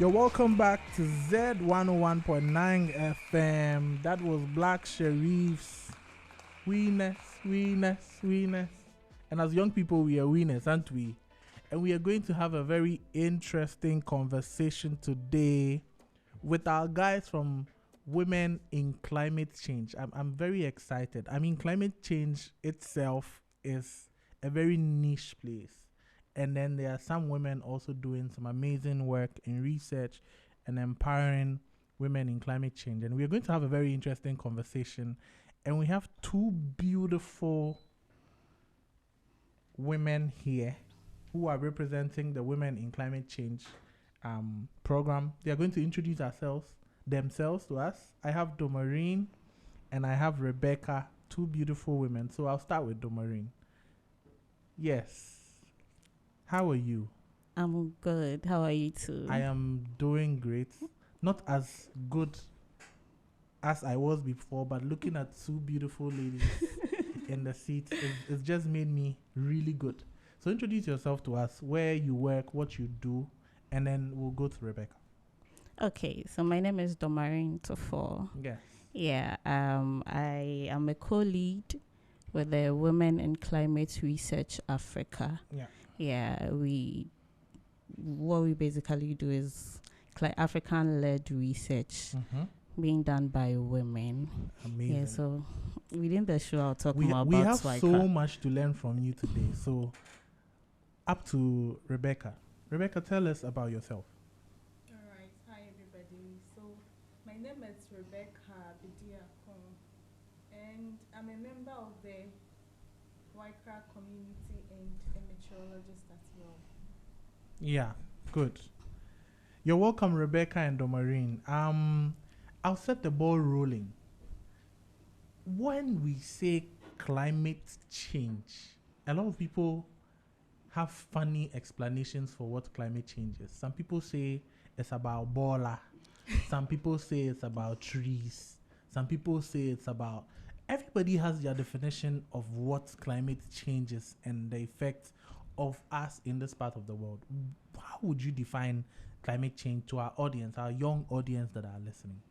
You're welcome back to Z101.9 FM. That was Black Sheriff's Winners. And as young people, we are winners, aren't we? And we are going to have a very interesting conversation today with our guys from Women in Climate Change. I'm very excited. I mean, climate change itself is a very niche place. And then there are some women also doing some amazing work in research and empowering women in climate change. And we're going to have a very interesting conversation. And we have two beautiful women here who are representing the Women in Climate Change program. They are going to introduce themselves to us. I have Domarine and I have Rebecca, two beautiful women. So I'll start with Domarine. Yes. How are you? I'm good. How are you too? I am doing great. Not as good as I was before, but looking at two beautiful ladies in the seat, it's just made me really good. So introduce yourself to us, where you work, what you do, and then we'll go to Rebecca. Okay, so my name is Domarine Tofo. Yes. Yeah, I am a co-lead with the Women in Climate Research Africa. Yeah. Yeah, what we basically do is African-led research being done by women. Amazing. Yeah, so within the show, I'll talk We more about have Swika. so much to learn from you today. So up to Rebecca. Rebecca, tell us about yourself. All right. Hi, everybody. So my name is Rebecca Bidiakon, and I'm a member of the Waikra community and a meteorologist as well. Yeah, good. You're welcome, Rebecca and Domarine. I'll set the ball rolling. When we say climate change, a lot of people have funny explanations for what climate change is. Some people say it's about bola. Some people say it's about trees. Some people say it's about... Everybody has their definition of what climate change is and the effect of us in this part of the world. How would you define climate change to our audience, our young audience that are listening?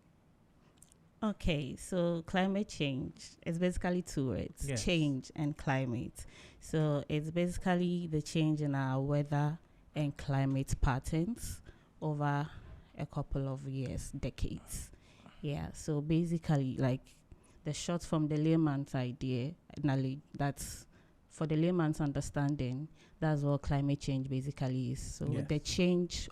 Okay, so climate change is basically two words, Yes. Change and climate. So it's basically the change in our weather and climate patterns over a couple of years, decades. Yeah, so basically, like the short from the layman's idea, that's for the layman's understanding, that's what climate change basically is. So Yes. the change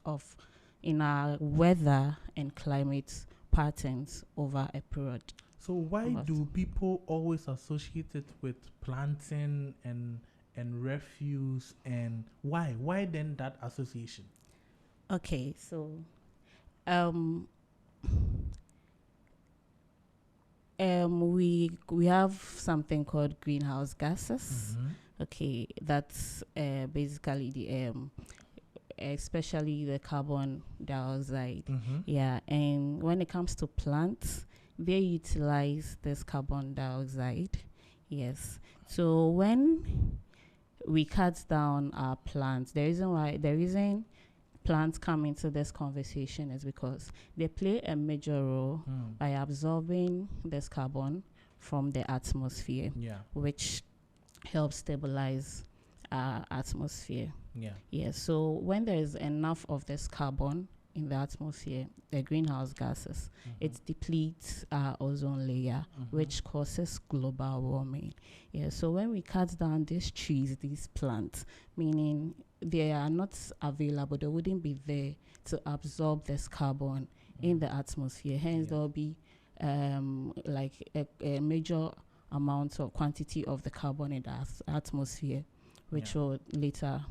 in our weather and climate patterns over a period. So why do people always associate it with planting and refuse, and why then that association? Okay, so we have something called greenhouse gases. Okay, that's basically the especially the carbon dioxide. Yeah, and when it comes to plants, they utilize this carbon dioxide. Yes. So when we cut down our plants, the reason plants come into this conversation is because they play a major role by absorbing this carbon from the atmosphere, which helps stabilize our atmosphere. Yeah. So when there is enough of this carbon in the atmosphere, the greenhouse gases, it depletes our ozone layer, which causes global warming. Yeah. So when we cut down these trees, these plants, meaning they are not available, they wouldn't be there to absorb this carbon in the atmosphere. Hence, there will be like a major amount or quantity of the carbon in the atmosphere, which will later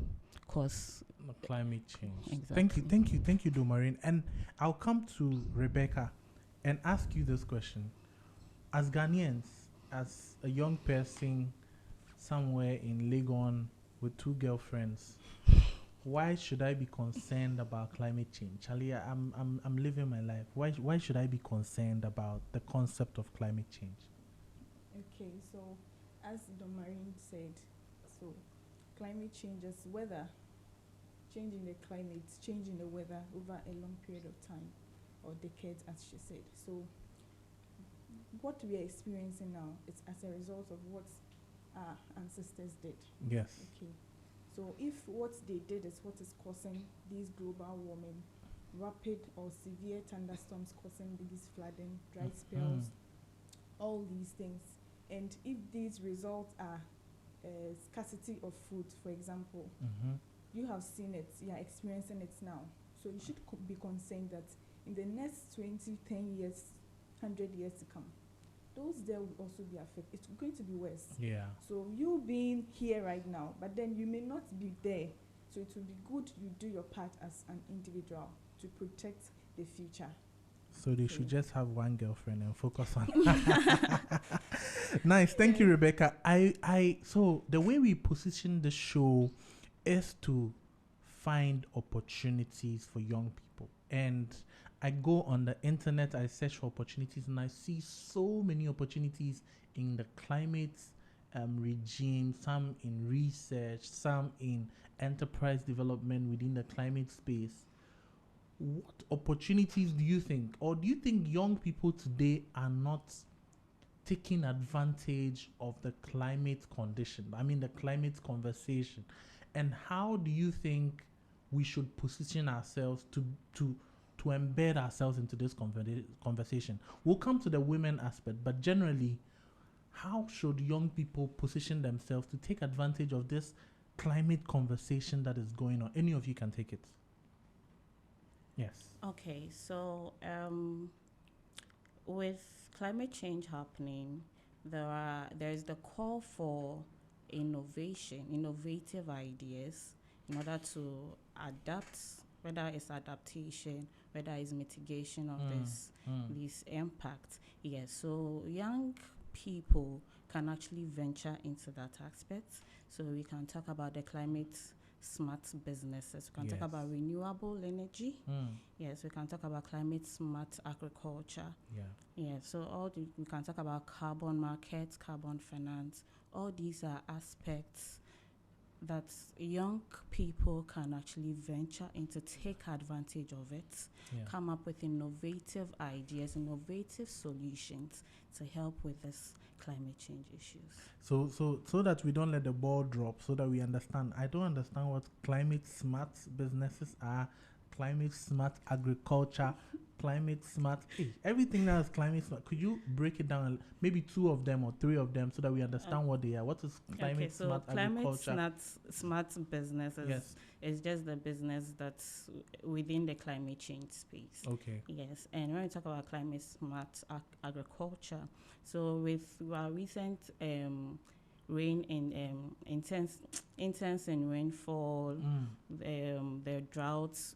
cause climate change. Exactly. Thank you, Domarine. And I'll come to Rebecca and ask you this question. As Ghanaians, as a young person somewhere in Legon with two girlfriends, why should I be concerned about climate change? Charlie, I'm living my life. Why should I be concerned about the concept of climate change? Okay, so as Domarine said, so climate change is weather change in the climate, change in the weather over a long period of time or decades, as she said. So what we are experiencing now is as a result of what our ancestors did. Yes. Okay. So if what they did is what is causing these global warming, rapid or severe thunderstorms causing these flooding, dry spells, all these things, and if these results are scarcity of food, for example, you have seen it, you are experiencing it now. So you should be concerned that in the next 20, 10 years, 100 years to come, those there will also be affected. It's going to be worse. Yeah. So you being here right now, but then you may not be there. So it will be good you do your part as an individual to protect the future. So they should just have one girlfriend and focus on. Nice, thank you, Rebecca. So the way we position the show is to find opportunities for young people, and I go on the internet, I search for opportunities, and I see so many opportunities in the climate regime, some in research, some in enterprise development within the climate space. What opportunities do you think, or do you think young people today are not taking advantage of the climate condition? I mean, the climate conversation. And how do you think we should position ourselves to embed ourselves into this conversation? We'll come to the women aspect, but generally, how should young people position themselves to take advantage of this climate conversation that is going on? Any of you can take it. Yes. Okay, so with climate change happening, there is the call for innovative ideas in order to adapt, whether it's adaptation, whether it's mitigation of this impact. Yes, so young people can actually venture into that aspect. So we can talk about the climate smart businesses. We can talk about renewable energy. Yes, we can talk about climate smart agriculture. So we can talk about carbon markets, carbon finance. All these are aspects that young people can actually venture into, take advantage of it, come up with innovative ideas, innovative solutions to help with this climate change issues. So that we don't let the ball drop, so that we understand. I don't understand what climate smart businesses are, climate smart agriculture, climate smart, everything that is climate smart. Could you break it down, maybe 2 of them or 3 of them, so that we understand what they are? What is climate smart agriculture? Climate smart businesses is just the business that's within the climate change space. Okay. Yes, and when we talk about climate smart agriculture, so with our recent rain in intense in rainfall, the droughts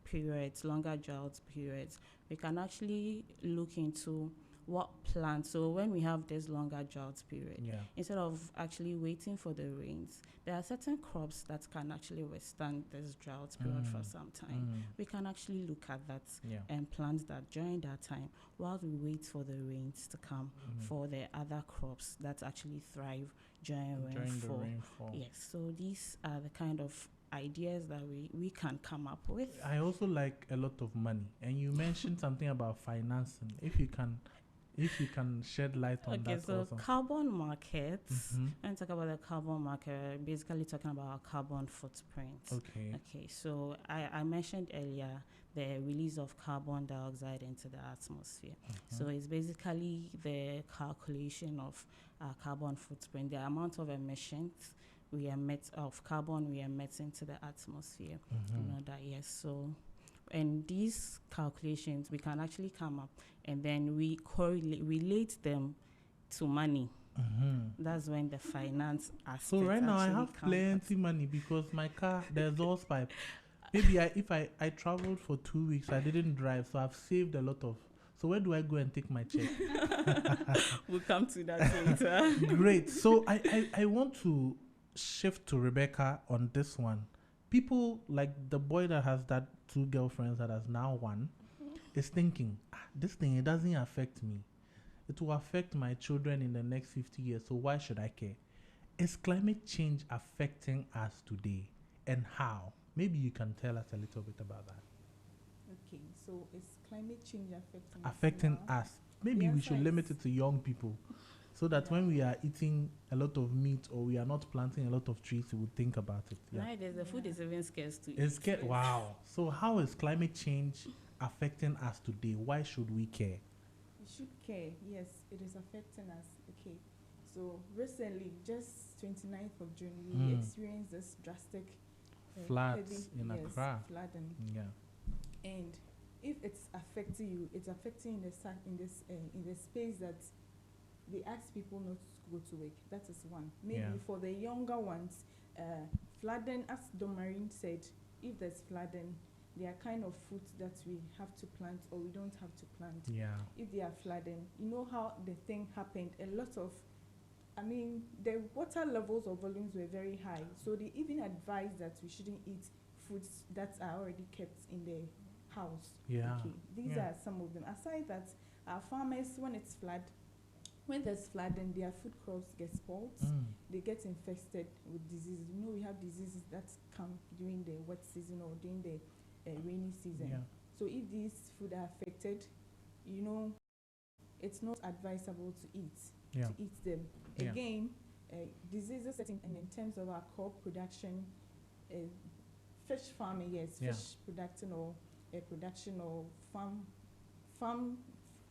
periods, longer droughts periods, we can actually look into what plants. So when we have this longer drought period, instead of actually waiting for the rains, there are certain crops that can actually withstand this drought period for some time. We can actually look at that and plant that during that time while we wait for the rains to come for the other crops that actually thrive during rainfall. Yes, so these are the kind of ideas that we can come up with. I also like a lot of money, and you mentioned something about financing. If you can shed light on that. Okay, so also. Carbon markets. When we talk about the carbon market, basically talking about our carbon footprint. Okay, so I mentioned earlier the release of carbon dioxide into the atmosphere. So it's basically the calculation of our carbon footprint, the amount of emissions we emit of carbon we emit into the atmosphere. You know that, yes. So, and these calculations we can actually come up and then we relate them to money. That's when the finance aspect. So right now I have plenty money because my car, there's all pipe. Maybe if I traveled for 2 weeks, I didn't drive, so I've saved a lot of. So where do I go and take my check? We'll come to that later. Great. So I want to shift to Rebecca on this one. People like the boy that has that 2 girlfriends that has now 1 is thinking, this thing, it doesn't affect me. It will affect my children in the next 50 years, so why should I care? Is climate change affecting us today, and how? Maybe you can tell us a little bit about that. Okay, so is climate change affecting Affecting now? us. Maybe The we answer should is limit it to young people, so that when we are eating a lot of meat or we are not planting a lot of trees, we would think about it. Yeah. Nowadays, the food Yeah. is even scarce to It's eat. wow. So how is climate change affecting us today? Why should we care? We should care. Yes, it is affecting us. Okay. So recently, just 29th of June, we experienced this drastic Floods in yes, Accra. flooding. Yeah. And if it's affecting you, it's affecting in the space that they ask people not to go to work. That is one. Maybe Yeah. for the younger ones, flooding, as Domarine said, if there's flooding, there are kind of fruits that we have to plant or we don't have to plant. Yeah. If they are flooding, you know how the thing happened. A lot of, I mean, the water levels or volumes were very high. So they even advised that we shouldn't eat foods that are already kept in the house. Yeah. Okay. These Yeah. are some of them. Aside that, our farmers, when there's flooding, their food crops get spoiled. They get infested with diseases. You know, we have diseases that come during the wet season or during the rainy season. Yeah. So if these food are affected, you know, it's not advisable to eat Yeah. them. Yeah. Again, diseases setting in terms of our crop production, fish farming, yes, Yeah. fish production or farm Farm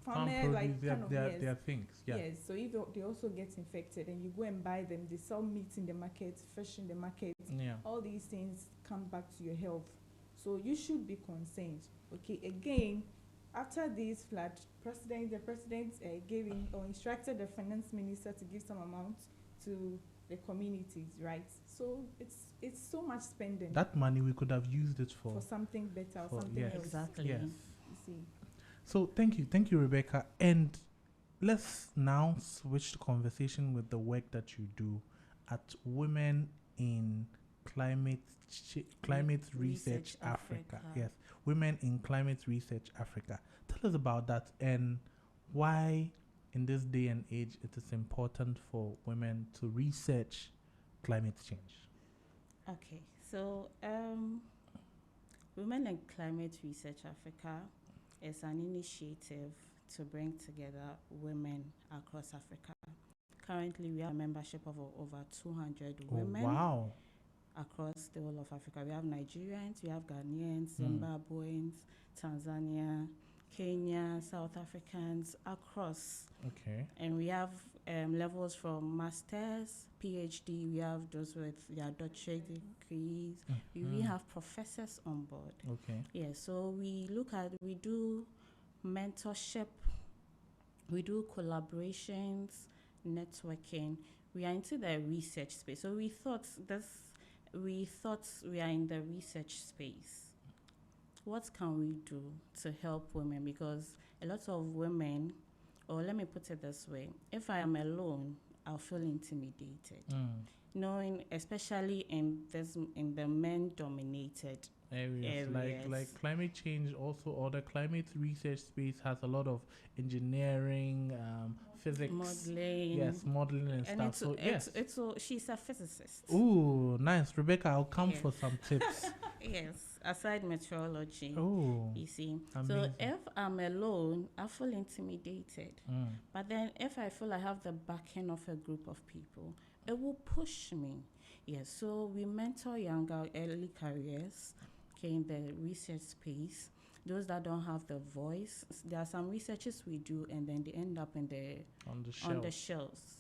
farmer, like produce, kind of, yes. their things. Yeah. Yes, so if they also get infected and you go and buy them, they sell meat in the market, fish in the market, Yeah. all these things come back to your health. So you should be concerned. Okay, again, after this flood, the president gave in or instructed the finance minister to give some amount to the communities, right? So it's so much spending That money we could have used it for something better or something yes. else. Exactly. Yes. You see. So thank you, Rebecca. And let's now switch the conversation with the work that you do at Women in Climate Research Africa. Yes, Women in Climate Research Africa. Tell us about that and why, in this day and age, it is important for women to research climate change. Okay, so Women in Climate Research Africa is an initiative to bring together women across Africa. Currently, we have a membership of over 200 women. Wow. Across the whole of Africa. We have Nigerians, we have Ghanaians, Zimbabweans, Tanzania, Kenya, South Africans, across. Okay. And we have levels from masters, PhD, we have those with their doctorate degrees. We even have professors on board. Okay. Yeah, so we do mentorship, we do collaborations, networking. We are into the research space. So we thought we are in the research space. What can we do to help women? Because a lot of women, or let me put it this way, if I am alone, I'll feel intimidated. Knowing, especially in the men-dominated areas. Like climate change also, or the climate research space has a lot of engineering, physics, modeling. Yes, modeling and stuff. She's a physicist. Ooh, nice, Rebecca. I'll come Yes. for some tips. Yes, aside meteorology. Oh, you see. amazing. So if I'm alone, I feel intimidated. But then if I feel I have the backing of a group of people, it will push me. Yes, so we mentor younger early careers, in the research space. Those that don't have the voice, there are some researches we do and then they end up on the shelves.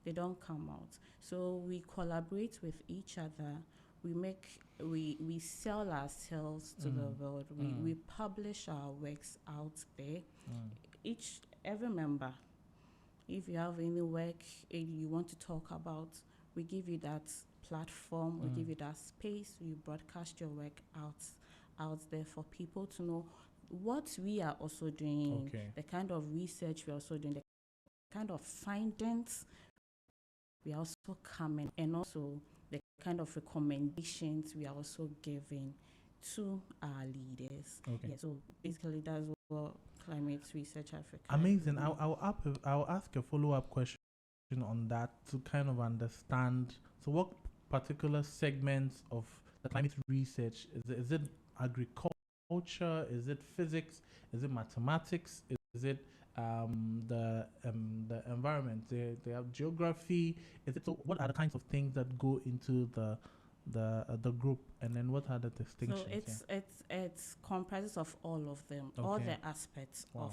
They don't come out. So we collaborate with each other. We sell ourselves to the world. We publish our works out there. Every member, if you have any work you want to talk about, we give you that platform, we give you that space, we broadcast your work out there for people to know what we are also doing, the kind of research we're also doing, the kind of findings we are also coming, and also the kind of recommendations we are also giving to our leaders. Yeah, so basically that's what Climate Research Africa. Amazing. I'll ask a follow-up question on that to kind of understand. So what particular segments of the climate research? Is it agriculture? Is it physics? Is it mathematics? Is it the environment? They have geography. Is it, so what are the kinds of things that go into the group, and then what are the distinctions? So it's comprises of all of them, all Okay. the aspects Wow.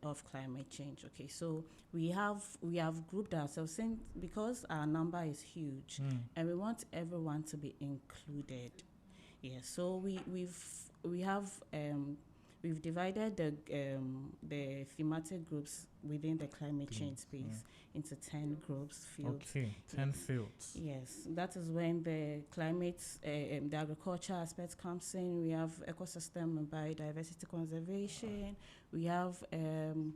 of climate change. Okay, so we have grouped ourselves since, because our number is huge, and we want everyone to be included. Yeah, so we've divided the thematic groups within the climate change space into 10 groups, fields. Okay, 10 Yes. fields. Yes, that is when the climate, the agriculture aspect comes in. We have ecosystem and biodiversity conservation. We have SRM.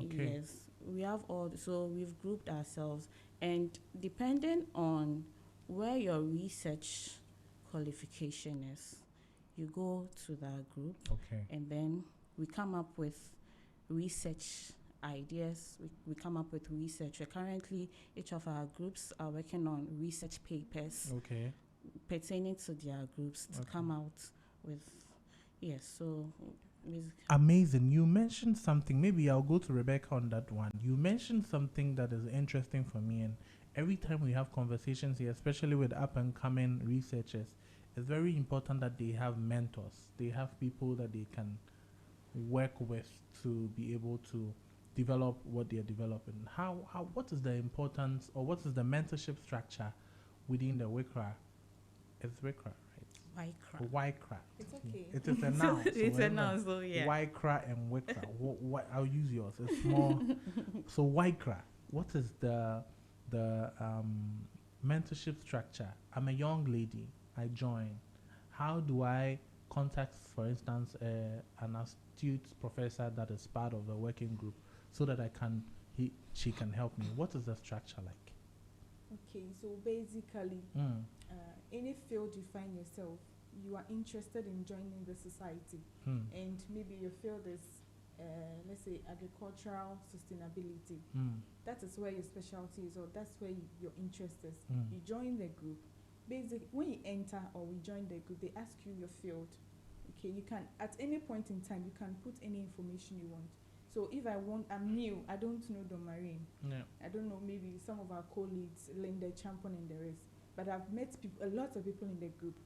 Okay. yes, we have all. So we've grouped ourselves, and depending on where your research qualification is, you go to that group, Okay. and then we come up with research ideas. We come up with research. Currently, each of our groups are working on research papers Okay. pertaining to their groups to Okay. come out with. Yes, so Amazing. You mentioned something. Maybe I'll go to Rebecca on that one. You mentioned something that is interesting for me, and every time we have conversations here, especially with up and coming researchers, it's very important that they have mentors. They have people that they can work with to be able to develop what they are developing. What is the importance, or what is the mentorship structure within the WICRA? It's WICRA, right? WICRA. It's okay. It is a noun. So it's a whenever noun, so yeah. WICRA and WICRA. What I'll use yours. It's more. So WICRA. What is the mentorship structure? I'm a young lady. I join. How do I contact, for instance, an astute professor that is part of the working group, so that she can help me? What is the structure like? Okay, so basically, any field you find yourself, you are interested in joining the society, and maybe your field is, let's say, agricultural sustainability. That is where your specialty is, or that's where your interest is. You join the group. Basically, when you enter or we join the group, they ask you your field. Okay, you can, at any point in time, you can put any information you want. So if I'm new, I don't know the marine. Yeah. I don't know, maybe some of our colleagues, Linda, Champon, and the rest. But I've met a lot of people in the group.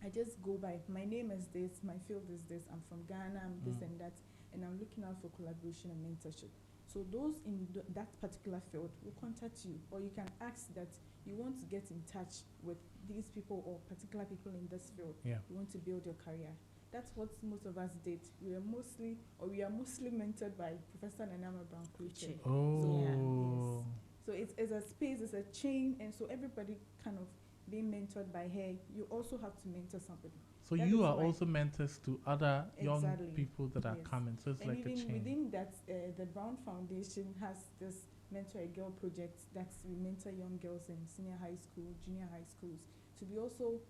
I just go by, my name is this, my field is this, I'm from Ghana, I'm this and that, and I'm looking out for collaboration and mentorship. So those in that particular field will contact you, or you can ask that you want to get in touch with these people or particular people in this field. Yeah. You want to build your career. That's what most of us did. We are mostly mentored by Professor Nanama Brown Kuche. Oh. So it's a space, it's a chain, and so everybody kind of being mentored by her. You also have to mentor somebody. So That you is are why- also mentors to other young Exactly. people that are Yes. coming. So it's And like a even chain. within that, the Brown Foundation has this Mentor a Girl project that we mentor young girls in senior high school, junior high schools, to be also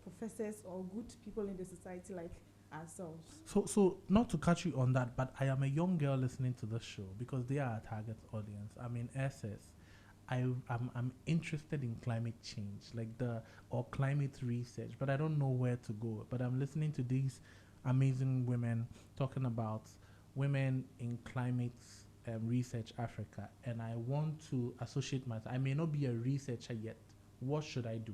professors or good people in the society like ourselves. So not to catch you on that, but I am a young girl listening to this show because they are our target audience. I'm in SS. I'm interested in climate change, or climate research, but I don't know where to go. But I'm listening to these amazing women talking about women in climate research Africa, and I want to associate myself. I may not be a researcher yet. What should I do?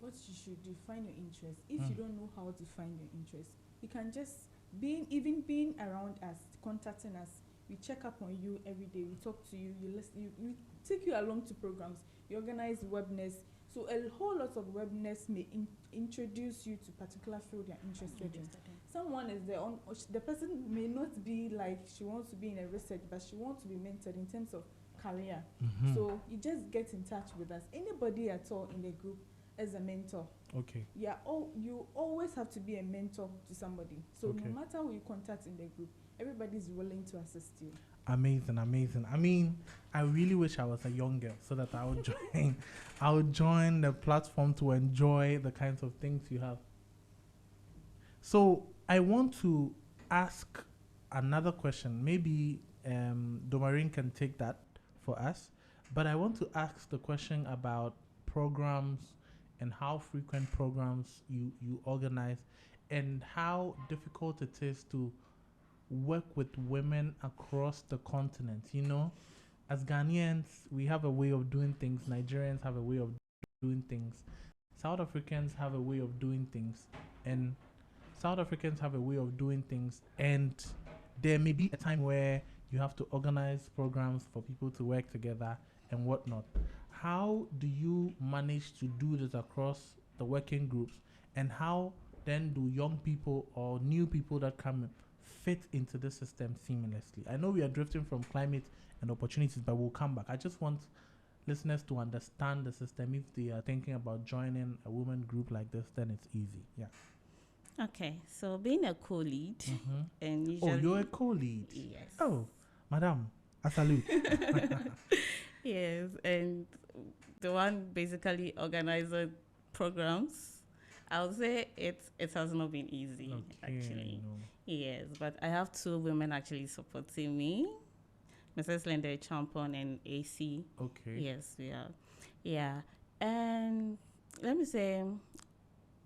What you should do, find your interest. If you don't know how to find your interest, you can just being around us, contacting us. We check up on you every day. We talk to you. You listen. We take you along to programs. We organize webinars. So a whole lot of webinars may introduce you to particular field you're interested in. Someone is there on. The person may not be like she wants to be in a research, but she wants to be mentored in terms of career. So you just get in touch with us. Anybody at all in the group as a mentor. Okay. Yeah, you always have to be a mentor to somebody. So Okay. no matter who you contact in the group, everybody's willing to assist you. Amazing. I mean, I really wish I was a young girl so that I would join the platform to enjoy the kinds of things you have. So I want to ask another question. Maybe Domarin can take that for us. But I want to ask the question about programs and how frequent programs you organize, and how difficult it is to work with women across the continent. You know, as Ghanaians, we have a way of doing things. Nigerians have a way of doing things. South Africans have a way of doing things, and South Africans have a way of doing things. And there may be a time where you have to organize programs for people to work together and whatnot. How do you manage to do this across the working groups, and how then do young people or new people that come in fit into the system seamlessly? I know we are drifting from climate and opportunities, but we'll come back. I just want listeners to understand the system. If they are thinking about joining a women group like this, then it's easy. Yeah. Okay, so being a co-lead, Mm-hmm. and Oh, usually you're a co-lead. yes, Oh, madam, I salute. yes, and the one basically organizing programs. I would say it has not been easy actually. No. Yes, but I have two women actually supporting me, Mrs. Linda Champon and AC. Okay. Yes, we are. Yeah, and let me say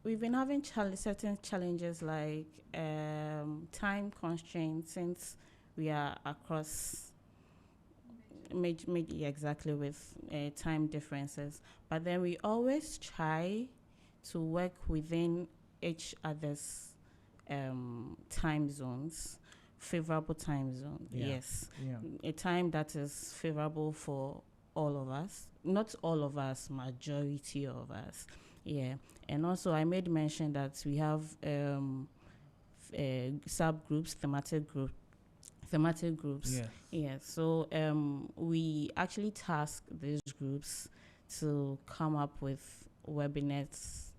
we've been having certain challenges like time constraints since we are across exactly with time differences. But then we always try to work within each other's time zones, favorable time zone. Yeah. Yes, Yeah. a time that is favorable for all of us. Not all of us, majority of us. Yeah, and also I made mention that we have subgroups, thematic groups. Yes. Yeah, so we actually task these groups to come up with webinars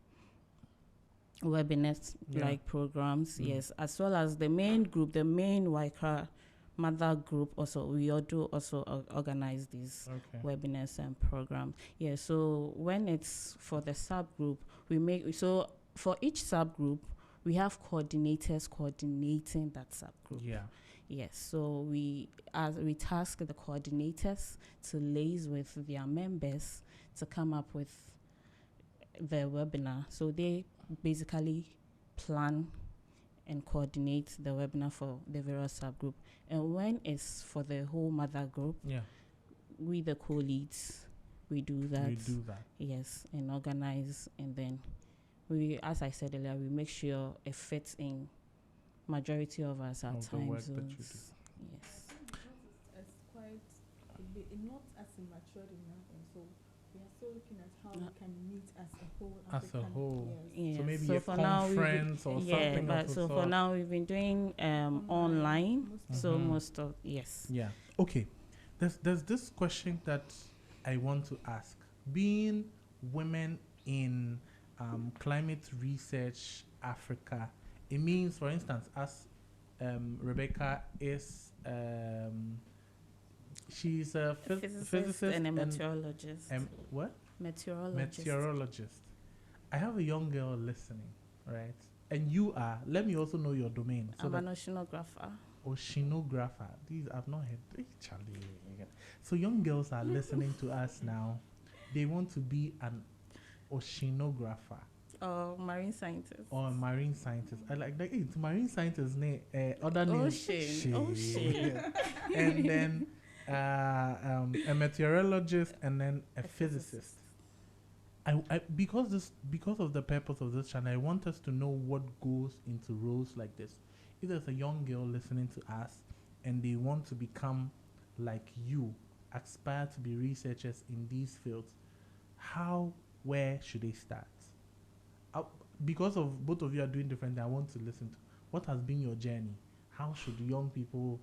like programs. Yes, as well as the main group, the main Waikra mother group. Also, we all do also organize these webinars and programs. Yeah, so when it's for the subgroup, so for each subgroup we have coordinators coordinating that subgroup. Yeah. Yes, so we task the coordinators to liaise with their members to come up with the webinar. So they basically plan and coordinate the webinar for the various subgroup. And when it's for the whole mother group, we the co-leads, we do that. Yes, and organize, and then we, as I said earlier, we make sure it fits in majority of us our time zones. Yes. It's quite a bit, not as immature enough, and so we are still looking at how we can meet as a whole. As a whole. Yes. So maybe so a for conference now or something. But so for now we've been doing online. So most of Yeah. Okay. There's this question that I want to ask. Being women in climate research Africa, it means, for instance, as Rebecca is she's a physicist and a meteorologist. What? Meteorologist. I have a young girl listening, right? And you are. Let me also know your domain. So I'm an oceanographer. Oceanographer. These I've not heard. Charlie. So young girls are listening to us now. They want to be an oceanographer. Or marine scientist. I like that. It's marine scientist name. Other name. Ocean. And then a meteorologist, and then a physicist. Because of the purpose of this channel, I want us to know what goes into roles like this. If there's a young girl listening to us and they want to become like you, aspire to be researchers in these fields, where should they start? Because of both of you are doing different things, I want to listen to what has been your journey. How should young people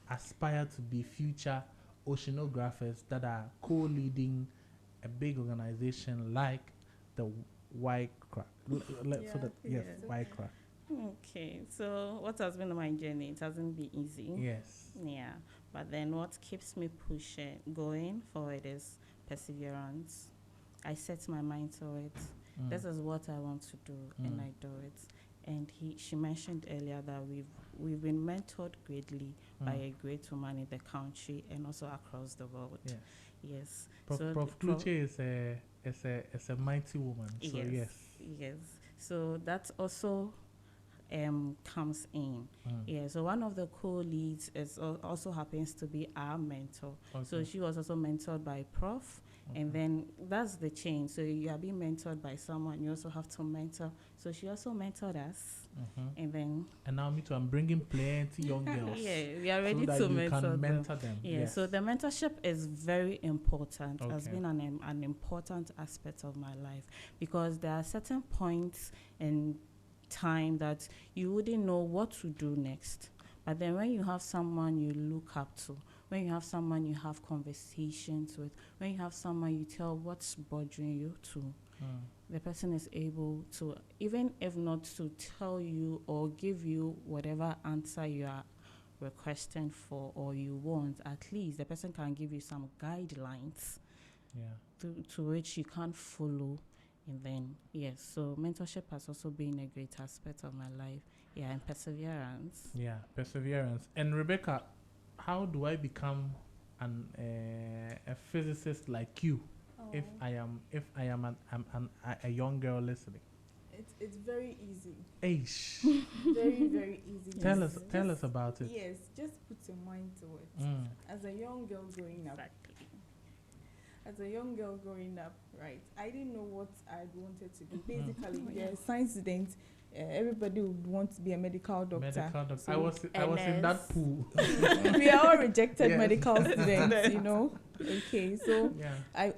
aspire to be future oceanographers that are co-leading a big organization like the YCRA? YCRA. Okay, so what has been my journey? It hasn't been easy. Yes. Yeah, but then what keeps me going forward is perseverance. I set my mind to it. This is what I want to do, and I do it. And she mentioned earlier that we've been mentored greatly by a great woman in the country and also across the world. Yes. Prof. Kluche is a mighty woman. So yes. Yes. So that also comes in. Mm. Yeah, so one of the co-leads is also happens to be our mentor. Okay. So she was also mentored by Prof. And then that's the change. So you are being mentored by someone, you also have to mentor. So she also mentored us. And now me too, I'm bringing plenty young girls. Yeah, we are ready so that to you can mentor them. Yeah, yes. So the mentorship is very important. Okay. Has been an important aspect of my life, because there are certain points in time that you wouldn't know what to do next. But then when you have someone you look up to, when you have someone you have conversations with, when you have someone you tell what's bothering you to, the person is able to, even if not to tell you or give you whatever answer you are requesting for or you want, at least the person can give you some guidelines to which you can follow. And then, yes, so mentorship has also been a great aspect of my life. Yeah, and perseverance. Yeah, perseverance. And Rebecca, how do I become a physicist like you? If I am a young girl listening. It's very easy. Aish. Very, very easy. Tell us about it. Yes, just put your mind to it. As a young girl growing up. As a young girl growing up, right, I didn't know what I wanted to do. Basically, you're a science student. Everybody would want to be a medical doctor. So I was in that pool. We are all rejected medical students, you know. Okay, so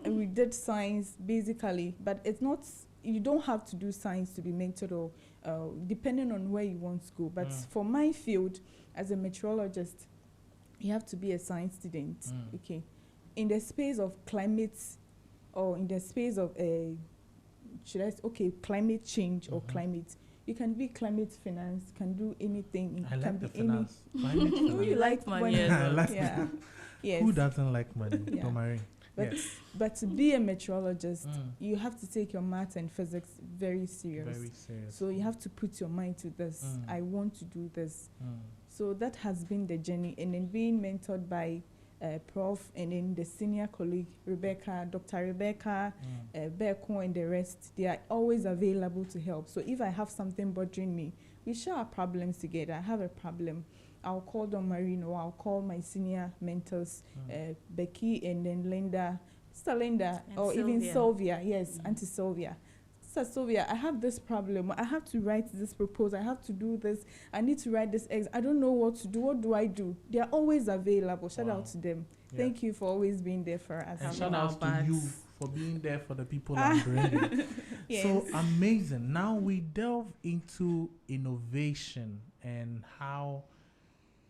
we did science basically, but it's not. You don't have to do science to be mentored, or depending on where you want to go. But for my field, as a meteorologist, you have to be a science student. Okay, in the space of climate, or in the space of climate change or climate. You can be climate finance, can do anything. I like the finance. Climate finance. You like money. I like Yes. Who doesn't like money? Yeah. But to be a meteorologist, you have to take your math and physics very serious. Very serious. So you have to put your mind to this. I want to do this. So that has been the journey. And then being mentored by Prof, and then the senior colleague, Rebecca, Dr. Rebecca, Beko, and the rest, they are always available to help. So if I have something bothering me, we share our problems together. I have a problem, I'll call Don Marine, or I'll call my senior mentors, Becky, and then Linda, Sister Linda, and or Sylvia. Even Sylvia, yes, Auntie Sylvia. Sylvia, I have this problem. I have to write this proposal. I have to do this. I need to write this. I don't know what to do. What do I do? They are always available. Shout out to them. Yeah. Thank you for always being there for us. And shout out to you for being there for the people I'm bringing. Yes. So amazing. Now we delve into innovation and how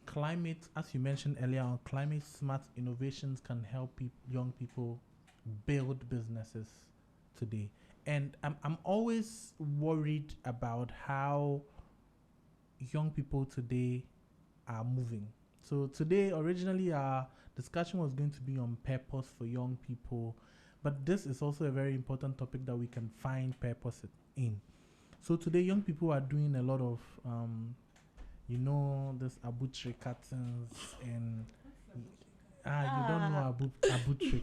climate, as you mentioned earlier on, climate smart innovations can help young people build businesses today. And I'm always worried about how young people today are moving. So today, originally, our discussion was going to be on purpose for young people. But this is also a very important topic that we can find purpose in. So today, young people are doing a lot of, this arbitrary cuttings and... you don't know arbitrary.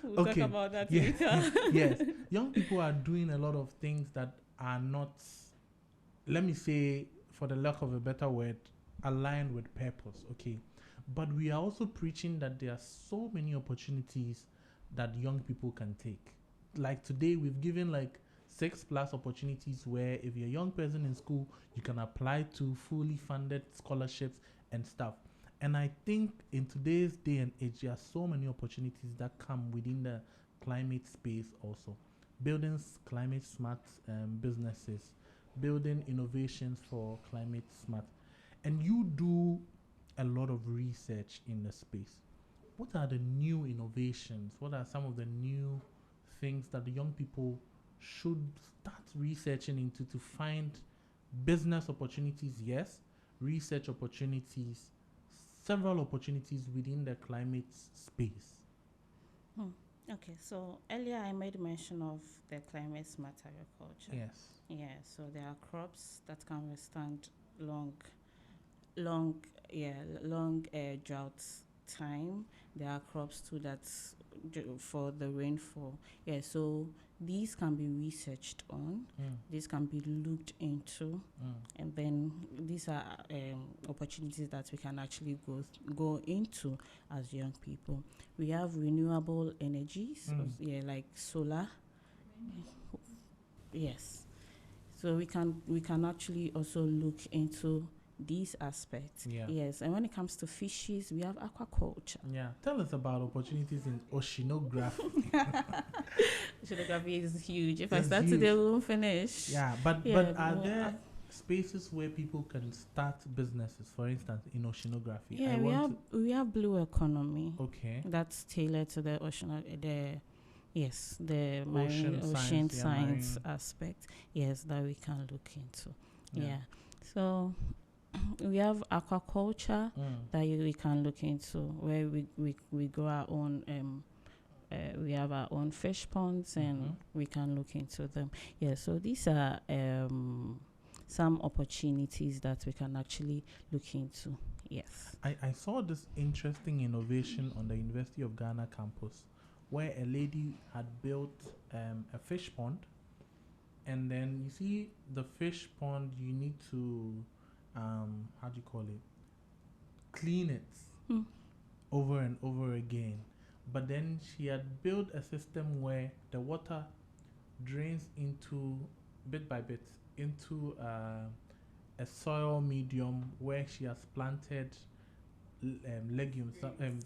We'll talk about that later. Yes. Young people are doing a lot of things that are not, let me say, for the lack of a better word, aligned with purpose. Okay. But we are also preaching that there are so many opportunities that young people can take. Like today, we've given 6+ opportunities where if you're a young person in school, you can apply to fully funded scholarships and stuff. And I think in today's day and age, there are so many opportunities that come within the climate space also. Building climate smart businesses, building innovations for climate smart. And you do a lot of research in the space. What are the new innovations? What are some of the new things that the young people should start researching into to find business opportunities? Yes, research opportunities, several opportunities within the climate space. Okay, so earlier I made mention of the climate smart agriculture. Yes. Yeah, so there are crops that can withstand long drought time. there are crops too that's for the rainfall. Yeah, so these can be researched on. These can be looked into, and then these are opportunities that we can actually go into as young people. We have renewable energies, yeah, like solar. Yes, so we can actually also look into these aspects. Yeah. Yes, and when it comes to fishes, we have aquaculture. Yeah. Tell us about opportunities in oceanography. Oceanography is huge. If I It's start huge. today, we won't finish. Yeah, but Yeah, are well, there spaces where people can start businesses, for instance, in oceanography? Yeah, we have blue economy. Okay. That's tailored to the the Ocean marine ocean science, science marine. aspect. Yes, that we can look into. Yeah. Yeah. So we have aquaculture that we can look into, where we grow our own we have our own fish ponds, and we can look into them. Yeah, so these are some opportunities that we can actually look into. Yes. I saw this interesting innovation on the University of Ghana campus where a lady had built a fish pond, and then you see the fish pond, you need to how do you call it, clean it over and over again. But then she had built a system where the water drains into, bit by bit, into a soil medium where she has planted legumes,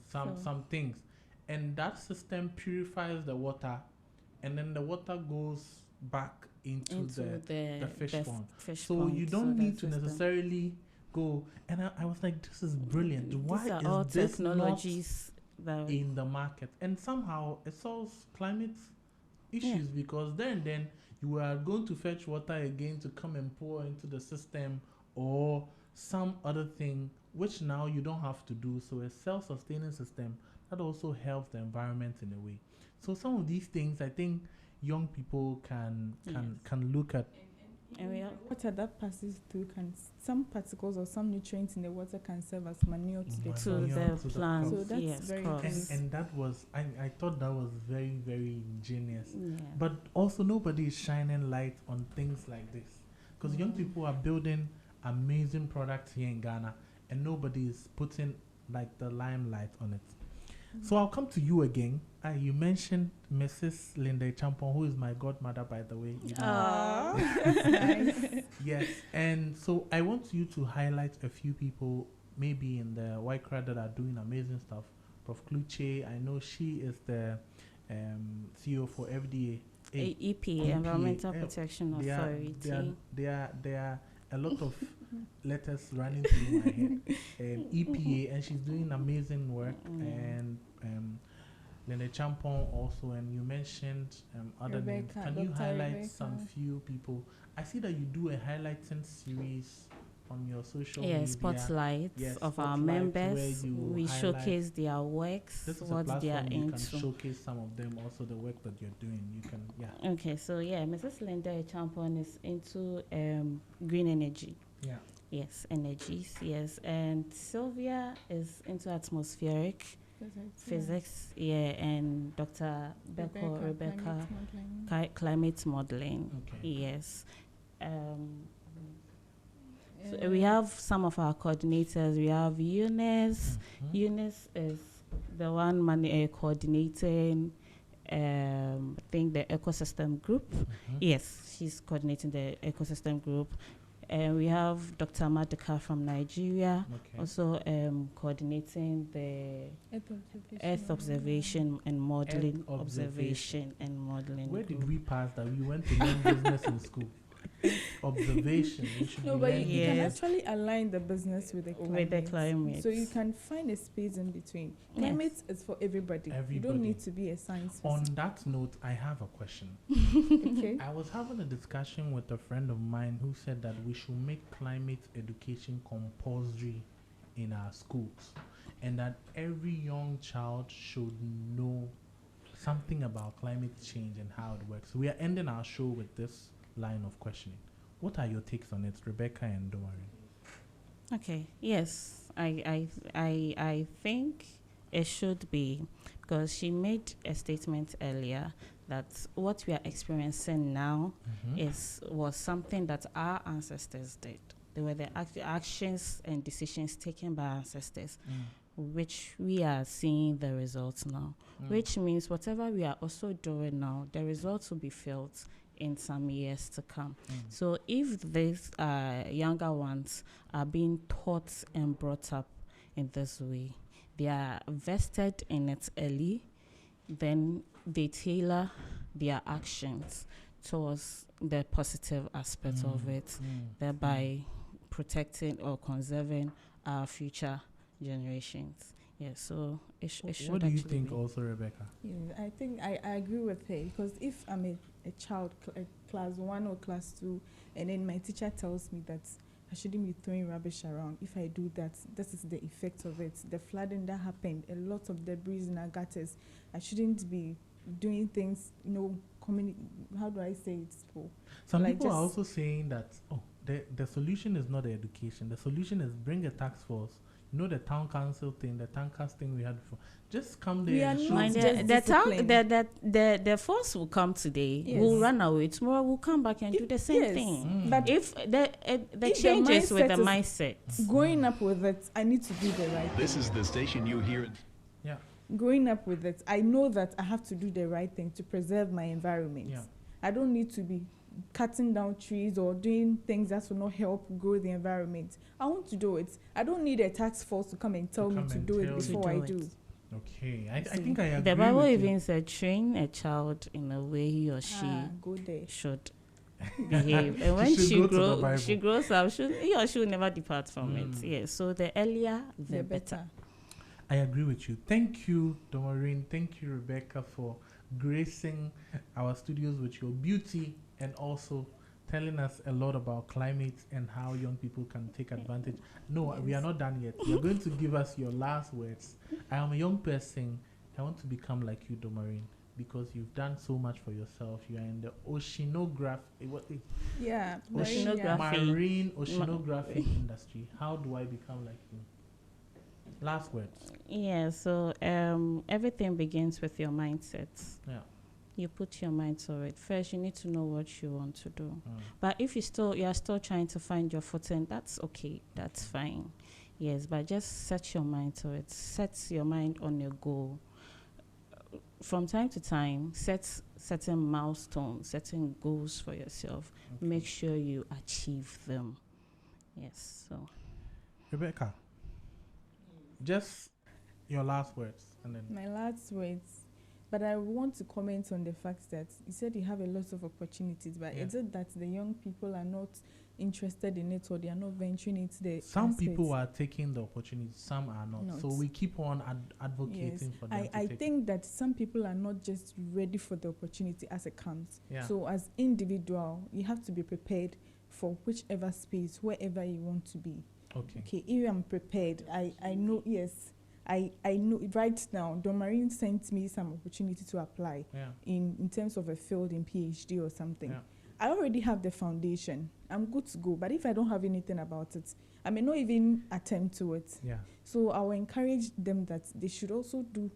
some things, and that system purifies the water, and then the water goes back into the fish pond. So you don't need to necessarily go. And I was like, this is brilliant. Why These are is all this technologies not in the market? And somehow it solves climate issues, because then you are going to fetch water again to come and pour into the system or some other thing, which now you don't have to do. So a self-sustaining system that also helps the environment in a way. So some of these things I think young people can look at. And we have water that passes through some particles or some nutrients in the water can serve as manure to the plants. So that's very good. And that was I thought that was very, very ingenious. But also nobody is shining light on things like this, because young people are building amazing products here in Ghana and nobody is putting like the limelight on it. So I'll come to you again. You mentioned Mrs. Linda Champon, who is my godmother, by the way. Nice. Yes, and so I want you to highlight a few people, maybe in the white crowd, that are doing amazing stuff. Prof. Kluche, I know she is the CEO for FDA. EPA, Environmental Protection Authority. There are a lot of letters running through my head. EPA, and she's doing amazing work. And Lene Champon also, and you mentioned other names. Can you highlight some few people? I see that you do a highlighting series on your social media. Spotlights of our members. We showcase their works, this is what they are into. You can showcase some of them, also the work that you're doing. You can, Okay, so Mrs. Linda Champon is into green energy. Yeah. Yes, energies. Yes, and Sylvia is into atmospheric physics. And Dr. Rebecca climate modeling. Okay. Yes. So we have some of our coordinators. We have Eunice. Eunice is the one coordinating, I think, the ecosystem group. Yes, she's coordinating the ecosystem group. And we have Dr. Madika from Nigeria, also coordinating the Earth observation and modeling. Observation and modeling. Where did we pass that? We went to learn business in school. Observation. But you can actually align the business with the climate. So you can find a space in between. Climate is for everybody. You don't need to be a science person. On that note, I have a question. Okay. I was having a discussion with a friend of mine who said that we should make climate education compulsory in our schools, and that every young child should know something about climate change and how it works. We are ending our show with this line of questioning. What are your takes on it, Rebecca and Domarin? Okay. Yes, I think it should be, because she made a statement earlier that what we are experiencing now was something that our ancestors did. They were the actions and decisions taken by our ancestors, which we are seeing the results now. Which means whatever we are also doing now, the results will be felt in some years to come. So if these younger ones are being taught and brought up in this way, they are vested in it early, then they tailor their actions towards the positive aspect of it, thereby protecting or conserving our future generations. Yeah, so it should. What do you actually think be. also, Rebecca? Yeah, I think I agree with her, because if I'm a child, class 1 or class 2, and then my teacher tells me that I shouldn't be throwing rubbish around, if I do that, this is the effect of it. The flooding that happened, a lot of debris in our gutters. I shouldn't be doing things, how do I say it? Some like people are just- also saying that, the solution is not the education. The solution is bring a task force. You know, the town council thing, the tankers thing we had before. Just come there We and are show. not Mind just the force will come today. Yes. We'll run away tomorrow. We'll come back and do the same Yes, thing. but If the If changes with the mindset mindset. growing up with it, I need to do the right thing. This is the station you hear. Yeah. Growing up with it, I know that I have to do the right thing to preserve my environment. Yeah. I don't need to be cutting down trees or doing things that will not help grow the environment. I want to do it. I don't need a task force to come and tell me to do it before I do. Okay. I think I agree The Bible with even you. said, train a child in a way he or she Go there. should behave. And when should she go to the Bible. she grows up, he or she will never depart from it. Mm. Yeah. So the earlier, the better. I agree with you. Thank you, Doreen. Thank you, Rebecca, for gracing our studios with your beauty and also telling us a lot about climate and how young people can take advantage. No, we are not done yet. You're going to give us your last words. I am a young person. I want to become like you, Doreen, because you've done so much for yourself. You are in the oceanography, Yeah. Oceanography. marine oceanography industry. How do I become like you? Last words. Yeah. So everything begins with your mindset. Yeah. You put your mind to it. First, you need to know what you want to do. But if you are still trying to find your footing, that's okay. That's fine. Yes, but just set your mind to it. Set your mind on a goal. From time to time, set certain milestones, certain goals for yourself. Okay. Make sure you achieve them. Yes. So Rebecca, just your last words, and then My last words. But I want to comment on the fact that you said you have a lot of opportunities, but Yeah. is it that the young people are not interested in it, or they are not venturing into the some aspects? people are taking the opportunity, some are not. So Not. we keep on advocating for them I to take think that some people are not just ready for the opportunity as it comes. Yeah. So as individual, you have to be prepared for whichever space, wherever you want to be. Okay. Okay, if I'm prepared, I know, yes, I know right now, Domarine sent me some opportunity to apply Yeah. in terms of a field in PhD or something. Yeah. I already have the foundation. I'm good to go. But if I don't have anything about it, I may not even attempt to it. Yeah. So I will encourage them that they should also do,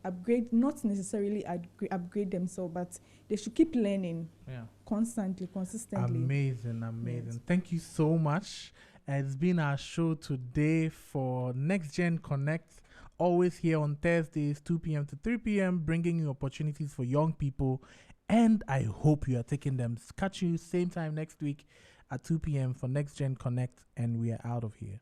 upgrade, not necessarily upgrade themselves, but they should keep learning Yeah. constantly, consistently. Amazing. Yes. Thank you so much. It's been our show today for Next Gen Connect. Always here on Thursdays, 2 p.m. to 3 p.m., bringing you opportunities for young people. And I hope you are taking them. Catch you same time next week at 2 p.m. for Next Gen Connect. And we are out of here.